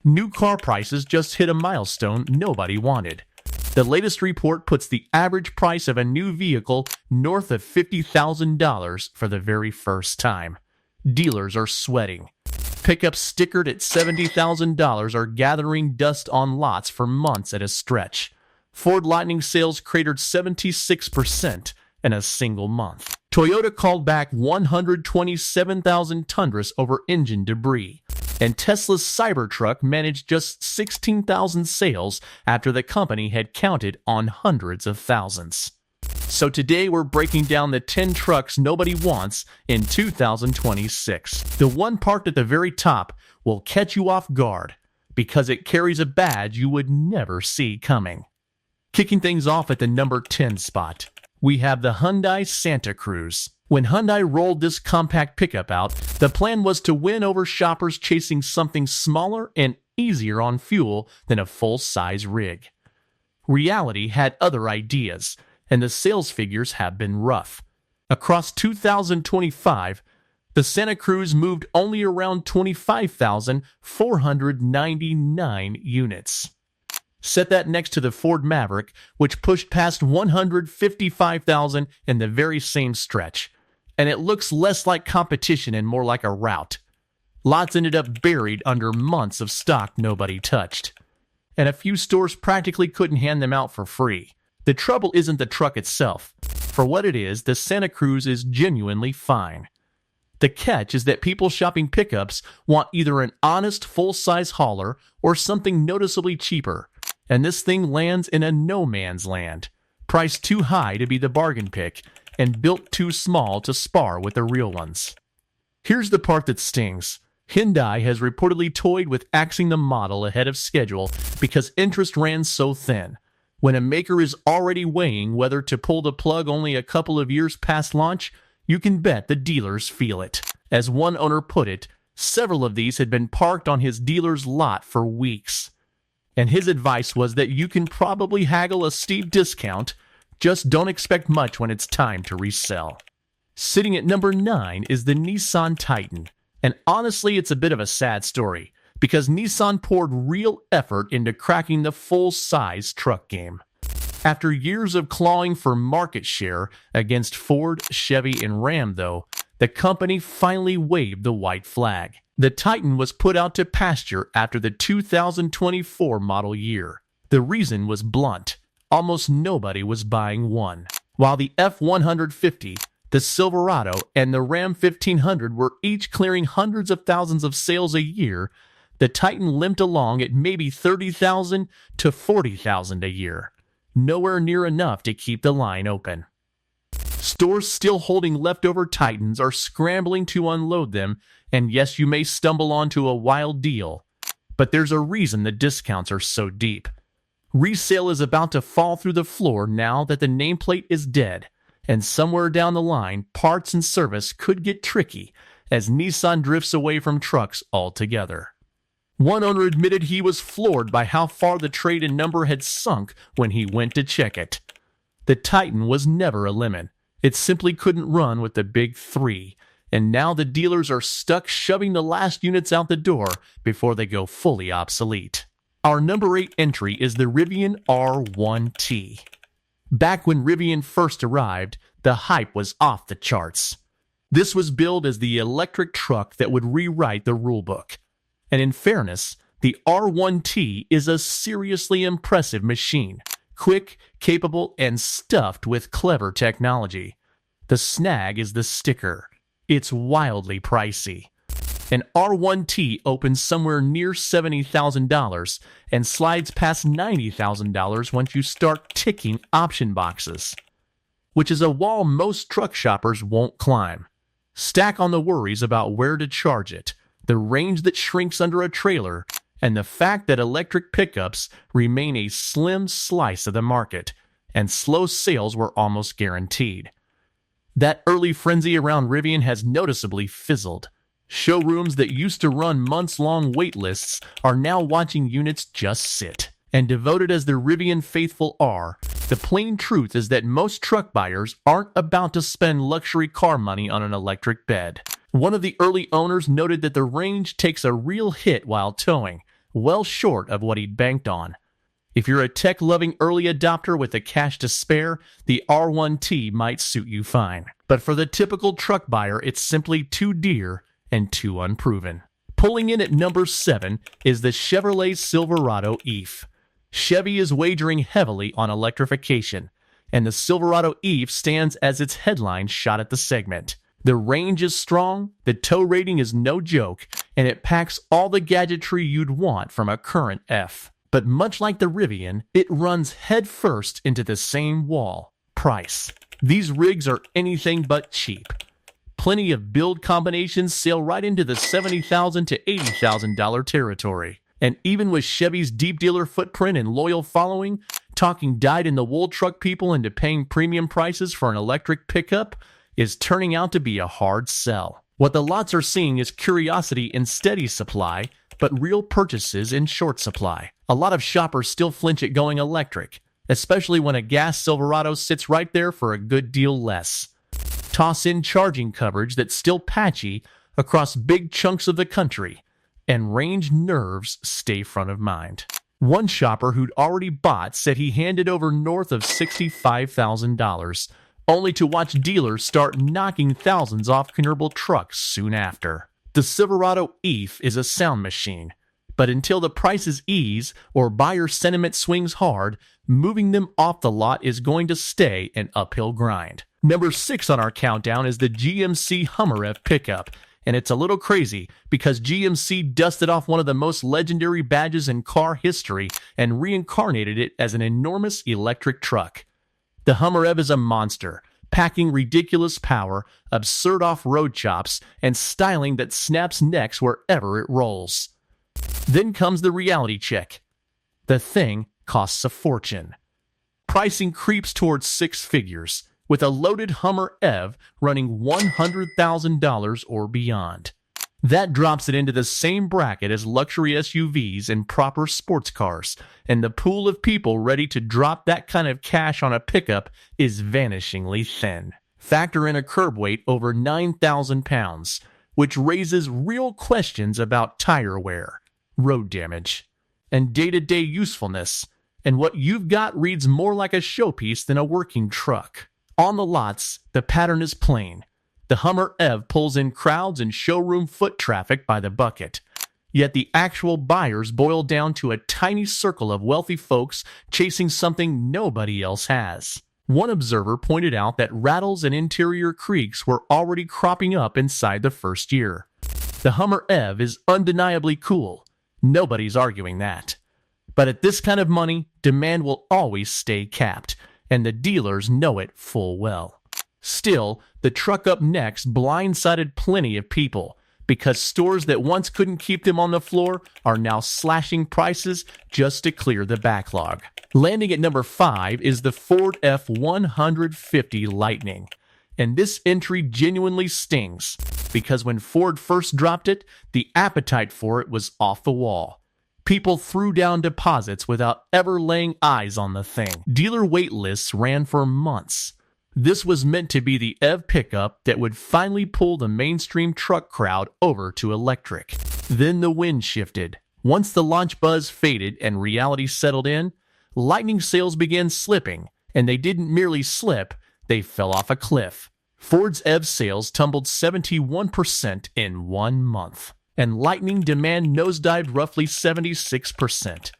New car prices just hit a milestone nobody wanted. The latest report puts the average price of a new vehicle north of $50,000 for the very first time. Dealers are sweating. Pickups stickered at $70,000 are gathering dust on lots for months at a stretch. Ford Lightning sales cratered 76% in a single month. Toyota called back 127,000 Tundras over engine debris. And Tesla's Cybertruck managed just 16,000 sales after the company had counted on hundreds of thousands. So today we're breaking down the 10 trucks nobody wants in 2026. The one parked at the very top will catch you off guard because it carries a badge you would never see coming. Kicking things off at the number 10 spot, we have the Hyundai Santa Cruz. When Hyundai rolled this compact pickup out, the plan was to win over shoppers chasing something smaller and easier on fuel than a full-size rig. Reality had other ideas, and the sales figures have been rough. Across 2025, the Santa Cruz moved only around 25,499 units. Set that next to the Ford Maverick, which pushed past 155,000 in the very same stretch. And it looks less like competition and more like a rout. Lots ended up buried under months of stock nobody touched. And a few stores practically couldn't hand them out for free. The trouble isn't the truck itself. For what it is, the Santa Cruz is genuinely fine. The catch is that people shopping pickups want either an honest full-size hauler or something noticeably cheaper. And this thing lands in a no man's land. Priced too high to be the bargain pick, and built too small to spar with the real ones. Here's the part that stings. Hyundai has reportedly toyed with axing the model ahead of schedule because interest ran so thin. When a maker is already weighing whether to pull the plug only a couple of years past launch, you can bet the dealers feel it. As one owner put it, several of these had been parked on his dealer's lot for weeks. And his advice was that you can probably haggle a steep discount, just don't expect much when it's time to resell. Sitting at number 9 is the Nissan Titan. And honestly, it's a bit of a sad story, because Nissan poured real effort into cracking the full-size truck game. After years of clawing for market share against Ford, Chevy, and Ram, though, the company finally waved the white flag. The Titan was put out to pasture after the 2024 model year. The reason was blunt. Almost nobody was buying one. While the F-150, the Silverado, and the Ram 1500 were each clearing hundreds of thousands of sales a year, the Titan limped along at maybe 30,000 to 40,000 a year. Nowhere near enough to keep the line open. Stores still holding leftover Titans are scrambling to unload them, and yes, you may stumble onto a wild deal, but there's a reason the discounts are so deep. Resale is about to fall through the floor now that the nameplate is dead, and somewhere down the line, parts and service could get tricky as Nissan drifts away from trucks altogether. One owner admitted he was floored by how far the trade-in number had sunk when he went to check it. The Titan was never a lemon. It simply couldn't run with the big three, and now the dealers are stuck shoving the last units out the door before they go fully obsolete. Our number 8 entry is the Rivian R1T. Back when Rivian first arrived, the hype was off the charts. This was billed as the electric truck that would rewrite the rulebook. And in fairness, the R1T is a seriously impressive machine. Quick, capable, and stuffed with clever technology. The snag is the sticker. It's wildly pricey. An R1T opens somewhere near $70,000 and slides past $90,000 once you start ticking option boxes, which is a wall most truck shoppers won't climb. Stack on the worries about where to charge it, the range that shrinks under a trailer, and the fact that electric pickups remain a slim slice of the market, and slow sales were almost guaranteed. That early frenzy around Rivian has noticeably fizzled. Showrooms that used to run months-long wait lists are now watching units just sit. And devoted as the Rivian faithful are, the plain truth is that most truck buyers aren't about to spend luxury car money on an electric bed. One of the early owners noted that the range takes a real hit while towing, well short of what he'd banked on. If you're a tech-loving early adopter with the cash to spare, the R1T might suit you fine. But for the typical truck buyer, it's simply too dear and too unproven. Pulling in at number 7 is the Chevrolet Silverado EVE. Chevy is wagering heavily on electrification, and the Silverado EVE stands as its headline shot at the segment. The range is strong, the tow rating is no joke, and it packs all the gadgetry you'd want from a current F. But much like the Rivian, it runs headfirst into the same wall: price. These rigs are anything but cheap. Plenty of build combinations sail right into the $70,000 to $80,000 territory. And even with Chevy's deep dealer footprint and loyal following, talking dyed-in-the-wool truck people into paying premium prices for an electric pickup is turning out to be a hard sell. What the lots are seeing is curiosity in steady supply, but real purchases in short supply. A lot of shoppers still flinch at going electric, especially when a gas Silverado sits right there for a good deal less. Toss in charging coverage that's still patchy across big chunks of the country, and range nerves stay front of mind. One shopper who'd already bought said he handed over north of $65,000, only to watch dealers start knocking thousands off convertible trucks soon after. The Silverado EVE is a sound machine, but until the prices ease or buyer sentiment swings hard, moving them off the lot is going to stay an uphill grind. Number 6 on our countdown is the GMC Hummer F pickup, and it's a little crazy because GMC dusted off one of the most legendary badges in car history and reincarnated it as an enormous electric truck. The Hummer F is a monster, packing ridiculous power, absurd off-road chops, and styling that snaps necks wherever it rolls. Then comes the reality check. The thing costs a fortune. Pricing creeps towards 6 figures, with a loaded Hummer EV running $100,000 or beyond. That drops it into the same bracket as luxury SUVs and proper sports cars, and the pool of people ready to drop that kind of cash on a pickup is vanishingly thin. Factor in a curb weight over 9,000 pounds, which raises real questions about tire wear, road damage, and day-to-day usefulness, and what you've got reads more like a showpiece than a working truck. On the lots, the pattern is plain. The Hummer EV pulls in crowds and showroom foot traffic by the bucket. Yet the actual buyers boil down to a tiny circle of wealthy folks chasing something nobody else has. One observer pointed out that rattles and interior creaks were already cropping up inside the first year. The Hummer EV is undeniably cool. Nobody's arguing that. But at this kind of money, demand will always stay capped, and the dealers know it full well. Still, the truck up next blindsided plenty of people, because stores that once couldn't keep them on the floor are now slashing prices just to clear the backlog. Landing at number 5 is the Ford F-150 Lightning. And this entry genuinely stings, because when Ford first dropped it, the appetite for it was off the wall. People threw down deposits without ever laying eyes on the thing. Dealer wait lists ran for months. This was meant to be the EV pickup that would finally pull the mainstream truck crowd over to electric. Then the wind shifted. Once the launch buzz faded and reality settled in, Lightning sales began slipping, and they didn't merely slip, they fell off a cliff. Ford's EV sales tumbled 71% in 1 month, and Lightning demand nosedived roughly 76%.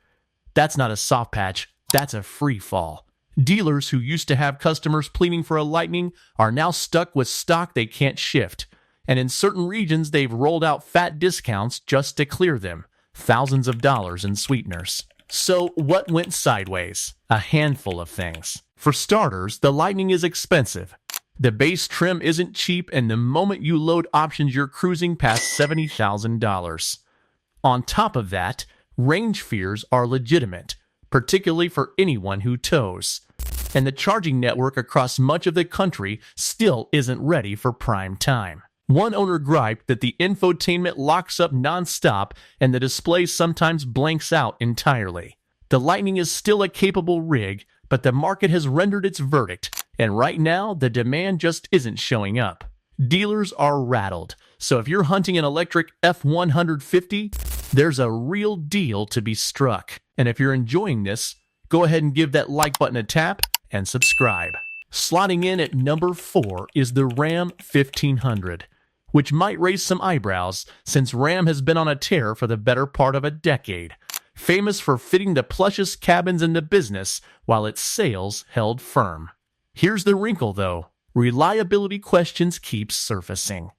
That's not a soft patch, that's a free fall. Dealers who used to have customers pleading for a Lightning are now stuck with stock they can't shift, and in certain regions they've rolled out fat discounts just to clear them, thousands of dollars in sweeteners. So what went sideways? A handful of things. For starters, the Lightning is expensive. The base trim isn't cheap, and the moment you load options, you're cruising past $70,000. On top of that, range fears are legitimate, particularly for anyone who tows. And the charging network across much of the country still isn't ready for prime time. One owner griped that the infotainment locks up non-stop and the display sometimes blanks out entirely. The Lightning is still a capable rig, but the market has rendered its verdict, and right now the demand just isn't showing up. Dealers are rattled, so if you're hunting an electric F-150, there's a real deal to be struck. And if you're enjoying this, go ahead and give that like button a tap and subscribe. Slotting in at number 4 is the Ram 1500, which might raise some eyebrows since Ram has been on a tear for the better part of a decade, famous for fitting the plushest cabins in the business while its sales held firm. Here's the wrinkle though, reliability questions keep surfacing.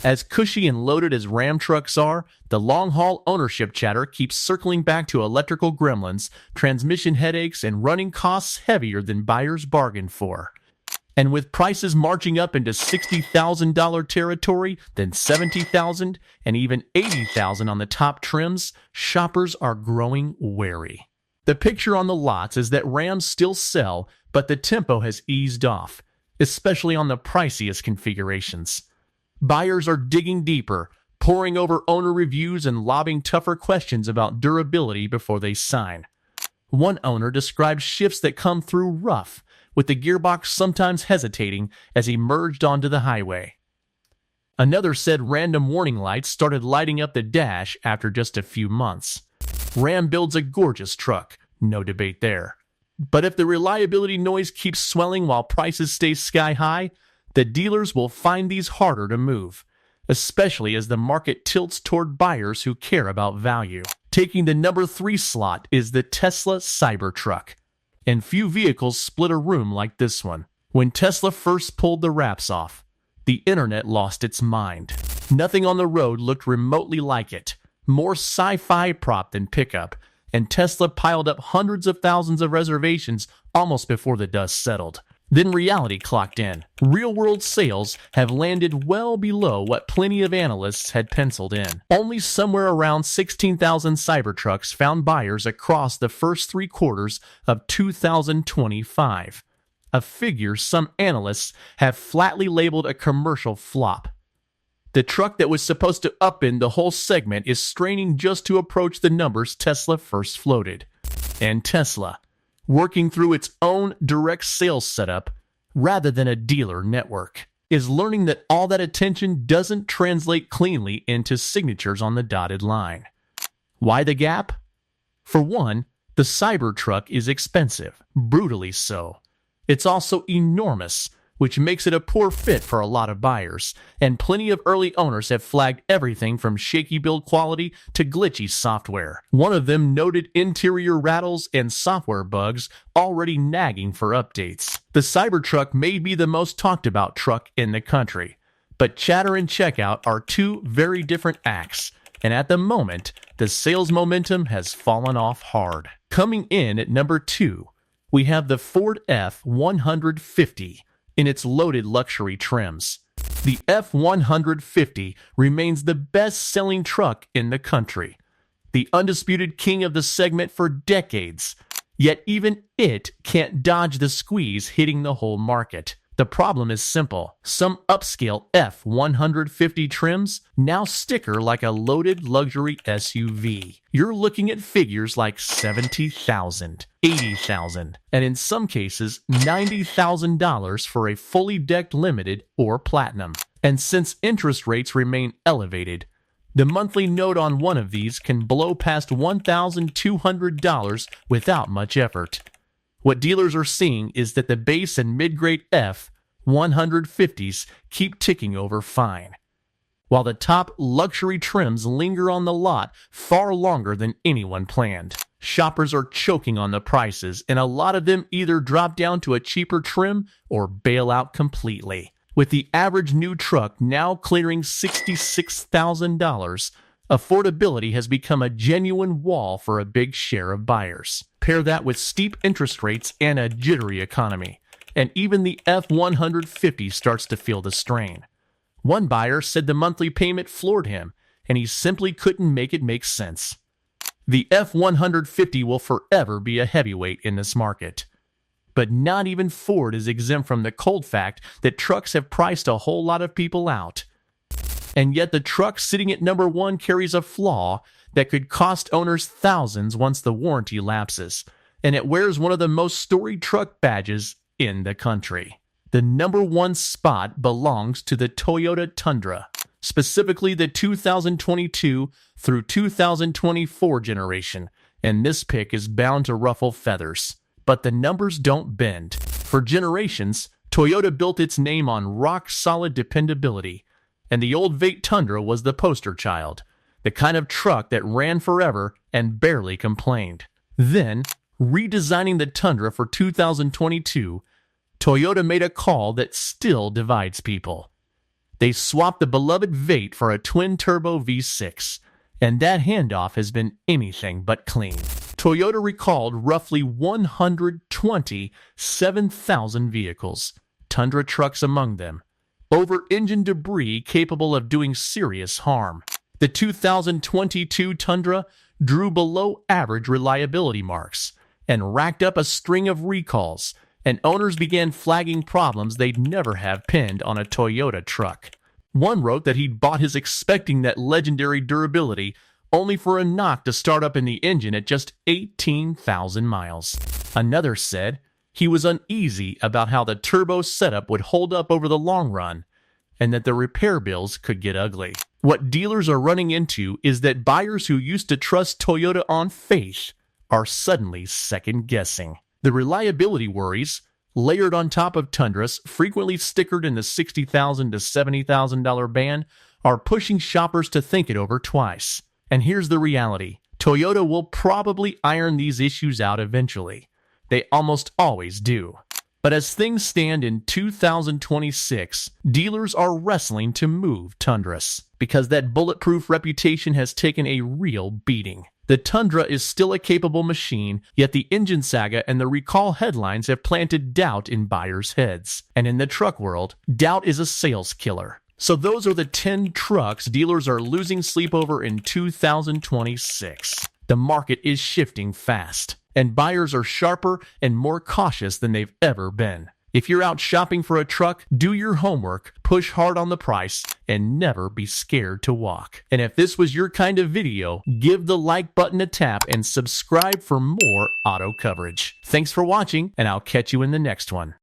As cushy and loaded as Ram trucks are, the long-haul ownership chatter keeps circling back to electrical gremlins, transmission headaches, and running costs heavier than buyers bargained for. And with prices marching up into $60,000 territory, then $70,000, and even $80,000 on the top trims, shoppers are growing wary. The picture on the lots is that Rams still sell, but the tempo has eased off, especially on the priciest configurations. Buyers are digging deeper, poring over owner reviews and lobbing tougher questions about durability before they sign. One owner described shifts that come through rough, with the gearbox sometimes hesitating as he merged onto the highway. Another said random warning lights started lighting up the dash after just a few months. Ram builds a gorgeous truck, no debate there. But if the reliability noise keeps swelling while prices stay sky high, the dealers will find these harder to move, especially as the market tilts toward buyers who care about value. Taking the number 3 slot is the Tesla Cybertruck, and few vehicles split a room like this one. When Tesla first pulled the wraps off, the internet lost its mind. Nothing on the road looked remotely like it, more sci-fi prop than pickup, and Tesla piled up hundreds of thousands of reservations almost before the dust settled. Then reality clocked in. Real-world sales have landed well below what plenty of analysts had penciled in. Only somewhere around 16,000 Cybertrucks found buyers across the first 3 quarters of 2025, a figure some analysts have flatly labeled a commercial flop. The truck that was supposed to upend the whole segment is straining just to approach the numbers Tesla first floated. And Tesla, working through its own direct sales setup rather than a dealer network, is learning that all that attention doesn't translate cleanly into signatures on the dotted line. Why the gap? For one, the Cybertruck is expensive, brutally so. It's also enormous, which makes it a poor fit for a lot of buyers, and plenty of early owners have flagged everything from shaky build quality to glitchy software. One of them noted interior rattles and software bugs already nagging for updates. The Cybertruck may be the most talked about truck in the country, but chatter and checkout are 2 very different acts, and at the moment, the sales momentum has fallen off hard. Coming in at number 2, we have the Ford F-150, in its loaded luxury trims. The F-150 remains the best-selling truck in the country, the undisputed king of the segment for decades, yet even it can't dodge the squeeze hitting the whole market. The problem is simple. Some upscale F-150 trims now sticker like a loaded luxury SUV. You're looking at figures like $70,000, $80,000, and in some cases $90,000 for a fully decked limited or platinum. And since interest rates remain elevated, the monthly note on one of these can blow past $1,200 without much effort. What dealers are seeing is that the base and mid-grade F-150s keep ticking over fine, while the top luxury trims linger on the lot far longer than anyone planned. Shoppers are choking on the prices, and a lot of them either drop down to a cheaper trim or bail out completely. With the average new truck now clearing $66,000, affordability has become a genuine wall for a big share of buyers. Pair that with steep interest rates and a jittery economy, and even the F-150 starts to feel the strain. One buyer said the monthly payment floored him, and he simply couldn't make it make sense. The F-150 will forever be a heavyweight in this market. But not even Ford is exempt from the cold fact that trucks have priced a whole lot of people out. And yet the truck sitting at number 1 carries a flaw that could cost owners thousands once the warranty lapses, and it wears one of the most storied truck badges in the country. The number 1 spot belongs to the Toyota Tundra. specifically the 2022 through 2024 generation, and this pick is bound to ruffle feathers. But the numbers don't bend. For generations, Toyota built its name on rock-solid dependability, and the old V8 Tundra was the poster child, the kind of truck that ran forever and barely complained. Then, redesigning the Tundra for 2022, Toyota made a call that still divides people. They swapped the beloved V8 for a twin-turbo V6, and that handoff has been anything but clean. Toyota recalled roughly 127,000 vehicles, Tundra trucks among them, over engine debris capable of doing serious harm. The 2022 Tundra drew below average reliability marks and racked up a string of recalls, and owners began flagging problems they'd never have pinned on a Toyota truck. One wrote that he'd bought his expecting that legendary durability, only for a knock to start up in the engine at just 18,000 miles. Another said he was uneasy about how the turbo setup would hold up over the long run, and that the repair bills could get ugly. What dealers are running into is that buyers who used to trust Toyota on faith are suddenly second-guessing. The reliability worries, layered on top of Tundras frequently stickered in the $60,000 to $70,000 band, are pushing shoppers to think it over twice. And here's the reality. Toyota will probably iron these issues out eventually. They almost always do. But as things stand in 2026, dealers are wrestling to move Tundras because that bulletproof reputation has taken a real beating. The Tundra is still a capable machine, yet the engine saga and the recall headlines have planted doubt in buyers' heads. And in the truck world, doubt is a sales killer. So those are the 10 trucks dealers are losing sleep over in 2026. The market is shifting fast, and buyers are sharper and more cautious than they've ever been. If you're out shopping for a truck, do your homework, push hard on the price, and never be scared to walk. And if this was your kind of video, give the like button a tap and subscribe for more auto coverage. Thanks for watching, and I'll catch you in the next one.